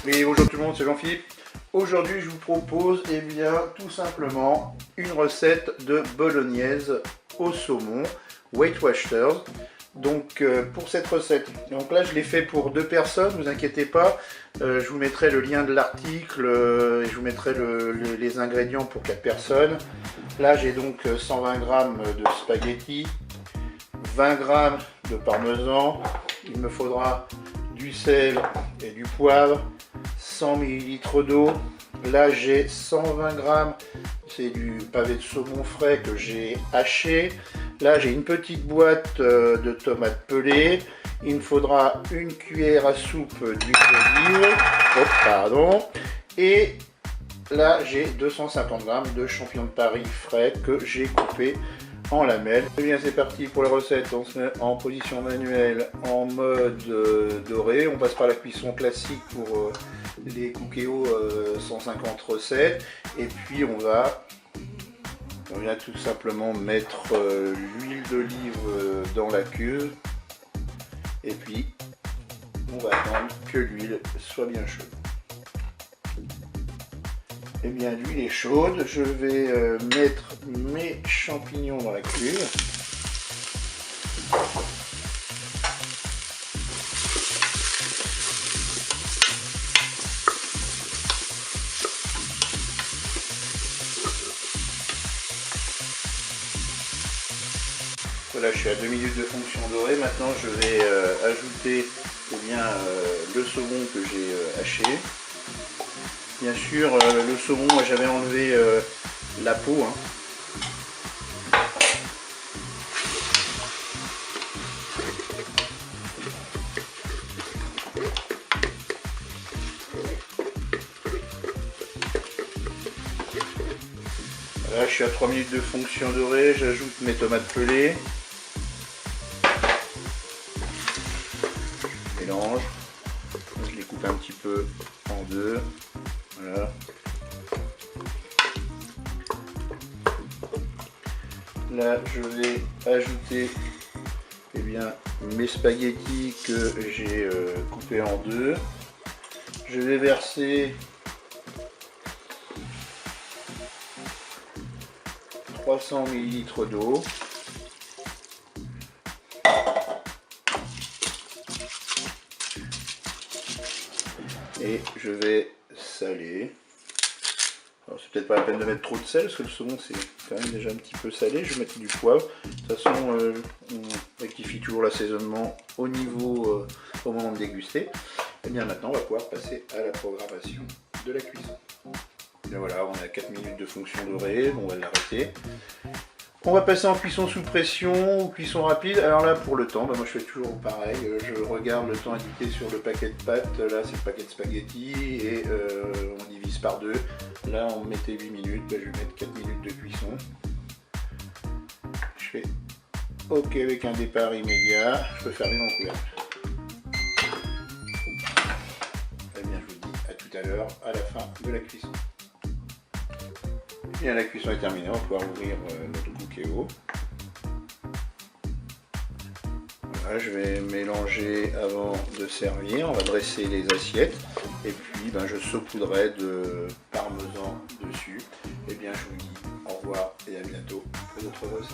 Et bonjour tout le monde, c'est Jean-Philippe. Aujourd'hui, je vous propose tout simplement une recette de bolognaise au saumon Weight Watchers. Donc pour cette recette, donc là je l'ai fait pour 2 personnes, ne vous inquiétez pas. Je vous mettrai le lien de l'article et je vous mettrai les ingrédients pour 4 personnes. Là j'ai donc 120 g de spaghettis, 20 g de parmesan, il me faudra du sel et du poivre, 100 ml d'eau. Là j'ai 120 g, c'est du pavé de saumon frais que j'ai haché. Là j'ai une petite boîte de tomates pelées. Il me faudra une cuillère à soupe d'huile d'olive. Oh, pardon. Et là j'ai 250 g de champignons de Paris frais que j'ai coupés en lamelles. Et bien c'est parti pour la recette. On se met en position manuelle en mode doré. On passe par la cuisson classique pour les Cookéo 150 recettes. Et puis on vient tout simplement mettre l'huile d'olive dans la cuve. Et puis on va attendre que l'huile soit bien chaude. Et bien l'huile est chaude, je vais mettre mes champignons dans la cuve. Voilà, je suis à 2 minutes de fonction dorée. Maintenant je vais ajouter le saumon que j'ai haché. Bien sûr, le saumon, moi j'avais enlevé la peau. Là, je suis à 3 minutes de fonction dorée. J'ajoute mes tomates pelées. Je mélange. Je les coupe un petit peu en deux. Voilà. Là, je vais ajouter mes spaghettis que j'ai coupés en deux. Je vais verser 300 ml d'eau. Et je vais saler. Alors c'est peut-être pas la peine de mettre trop de sel parce que le saumon c'est quand même déjà un petit peu salé. Je vais mettre du poivre. De toute façon on rectifie toujours l'assaisonnement au moment de déguster. Et bien maintenant on va pouvoir passer à la programmation de la cuisson. Et voilà, on est à 4 minutes de fonction dorée, bon, on va l'arrêter. On va passer en cuisson sous pression ou cuisson rapide. Alors là pour le temps, moi je fais toujours pareil, je regarde le temps indiqué sur le paquet de pâtes, là c'est le paquet de spaghettis et on divise par deux. Là on mettait 8 minutes, là je vais mettre 4 minutes de cuisson. Je fais OK avec un départ immédiat, je peux fermer mon couvercle. Et bien je vous dis à tout à l'heure, à la fin de la cuisson. Bien, la cuisson est terminée, on va pouvoir ouvrir notre Cookéo. Voilà, je vais mélanger avant de servir, on va dresser les assiettes et puis je saupoudrerai de parmesan dessus. Et bien je vous dis au revoir et à bientôt pour d'autres recettes.